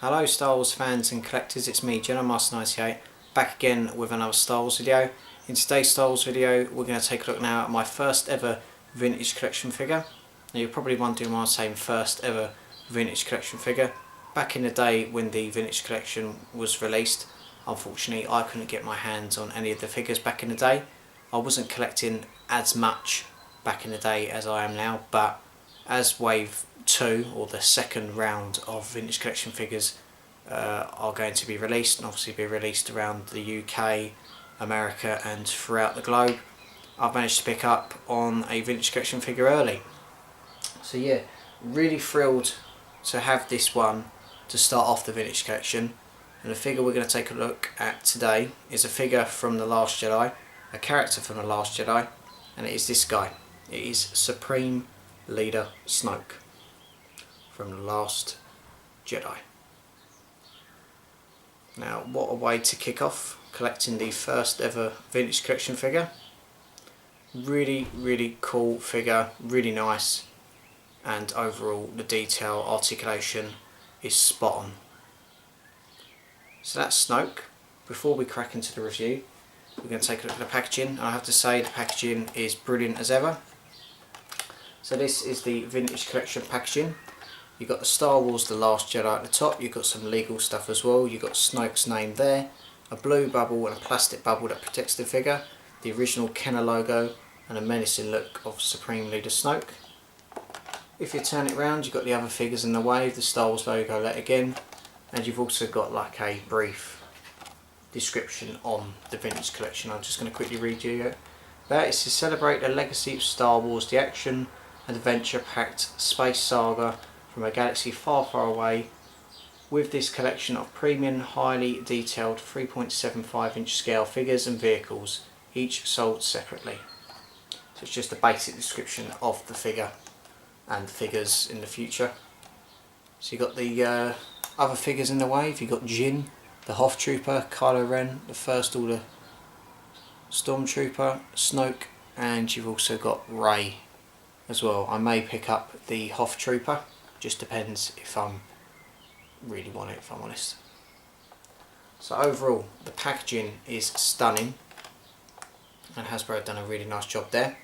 Hello Star Wars fans and collectors, it's me Jedi Master 98 back again with another Star Wars video. In today's Star Wars video we're going to take a look now at my first ever vintage collection figure. Now you're probably wondering why I'm saying first ever vintage collection figure. Back in the day when the vintage collection was released, unfortunately I couldn't get my hands on any of the figures back in the day. I wasn't collecting as much back in the day as I am now, but as Wave 2 or the second round of vintage collection figures are going to be released, and obviously be released around the UK, America and throughout the globe, I've managed to pick up on a vintage collection figure early. So yeah, really thrilled to have this one to start off the vintage collection. And the figure we're going to take a look at today is a figure from The Last Jedi, a character from The Last Jedi, and it is this guy. It is Supreme Leader Snoke from The Last Jedi. Now what a way to kick off collecting the first ever vintage collection figure. Really cool figure, really nice, and overall the detail articulation is spot on. So that's Snoke. Before we crack into the review, we're going to take a look at the packaging, and I have to say the packaging is brilliant as ever. So this is the vintage collection packaging. You've got the Star Wars The Last Jedi at the top, you've got some legal stuff as well, you've got Snoke's name there, a blue bubble and a plastic bubble that protects the figure, the original Kenner logo and a menacing look of Supreme Leader Snoke. If you turn it around, you've got the other figures in the wave, the Star Wars logo let again, and you've also got like a brief description on the vintage collection. I'm just going to quickly read you it. That is to celebrate the legacy of Star Wars, the action and adventure-packed space saga from a galaxy far away, with this collection of premium, highly detailed 3.75 inch scale figures and vehicles, each sold separately. So it's just a basic description of the figure and figures in the future. So you've got the other figures in the wave. You've got Jin, the Hoth Trooper, Kylo Ren, the First Order Stormtrooper, Snoke, and you've also got Rey as well. I may pick up the Hoth Trooper, just depends if I really want it, if I'm honest. So overall the packaging is stunning and Hasbro have done a really nice job there.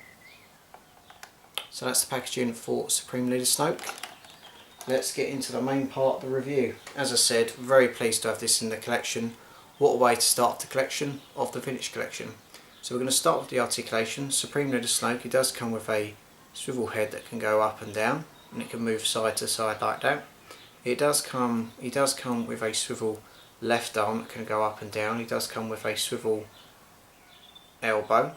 So that's the packaging for Supreme Leader Snoke. Let's get into the main part of the review. As I said, very pleased to have this in the collection. What a way to start the collection of the vintage collection. So we're going to start with the articulation. Supreme Leader Snoke, he does come with a swivel head that can go up and down, and it can move side to side like that. He does come with a swivel left arm that can go up and down. He does come with a swivel elbow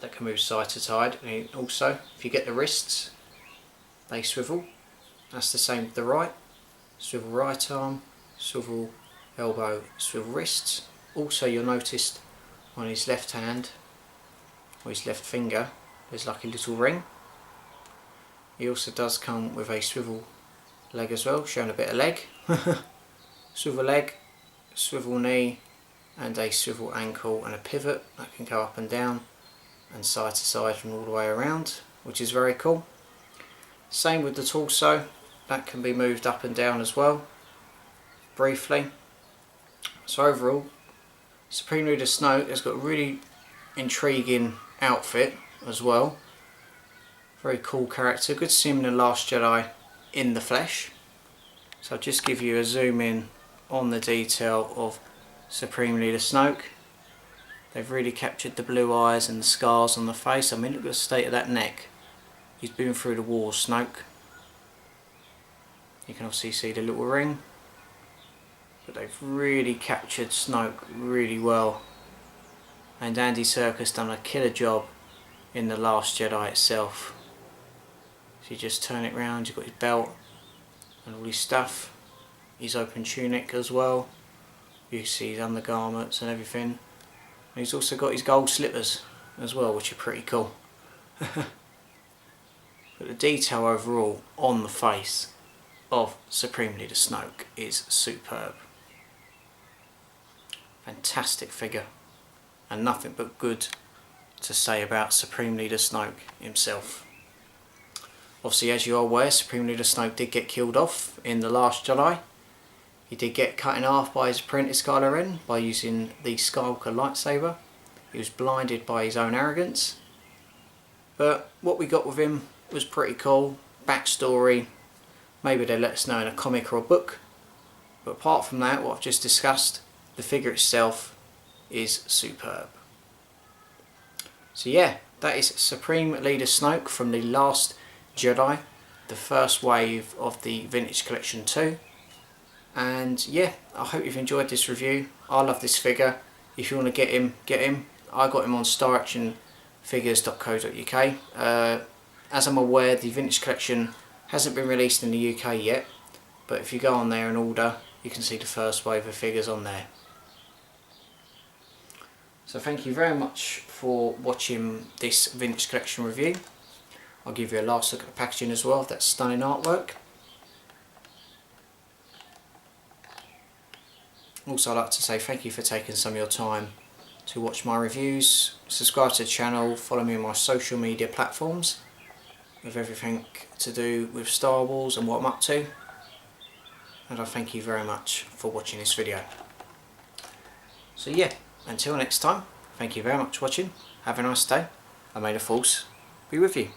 that can move side to side, and also if you get the wrists, they swivel. That's the same with the right. Swivel right arm, swivel elbow, swivel wrists. Also you'll notice on his left hand or his left finger there's like a little ring. He also does come with a swivel leg as well, showing a bit of leg. Swivel leg, swivel knee, and a swivel ankle and a pivot that can go up and down and side to side and all the way around, which is very cool. Same with the torso, that can be moved up and down as well, briefly. So overall, Supreme Leader Snoke has got a really intriguing outfit as well. Very cool character, good to see him in The Last Jedi in the flesh. So I'll just give you a zoom in on the detail of Supreme Leader Snoke. They've really captured the blue eyes and the scars on the face. I mean, look at the state of that neck. He's been through the war, Snoke. You can obviously see the little ring, but they've really captured Snoke really well. And Andy Serkis done a killer job in The Last Jedi itself. So you just turn it round, you've got his belt and all his stuff, his open tunic as well, you see his undergarments and everything, and he's also got his gold slippers as well, which are pretty cool. But the detail overall on the face of Supreme Leader Snoke is superb. Fantastic figure, and nothing but good to say about Supreme Leader Snoke himself. Obviously, as you are aware, Supreme Leader Snoke did get killed off in The Last Jedi. He did get cut in half by his apprentice Kylo Ren by using the Skywalker lightsaber. He was blinded by his own arrogance. But what we got with him was pretty cool. Backstory, maybe they let us know in a comic or a book. But apart from that, what I've just discussed, the figure itself is superb. So yeah, that is Supreme Leader Snoke from the Last Jedi, the first wave of the Vintage Collection 2. And yeah, I hope you've enjoyed this review. I love this figure. If you want to get him, get him. I got him on staractionfigures.co.uk. As I'm aware, the Vintage Collection hasn't been released in the UK yet, but if you go on there and order, you can see the first wave of figures on there. So thank you very much for watching this Vintage Collection review. I'll give you a last look at the packaging as well, that stunning artwork. Also, I'd like to say thank you for taking some of your time to watch my reviews. Subscribe to the channel, follow me on my social media platforms with everything to do with Star Wars and what I'm up to. And I thank you very much for watching this video. So yeah, until next time, thank you very much for watching, have a nice day, and may the Force be with you.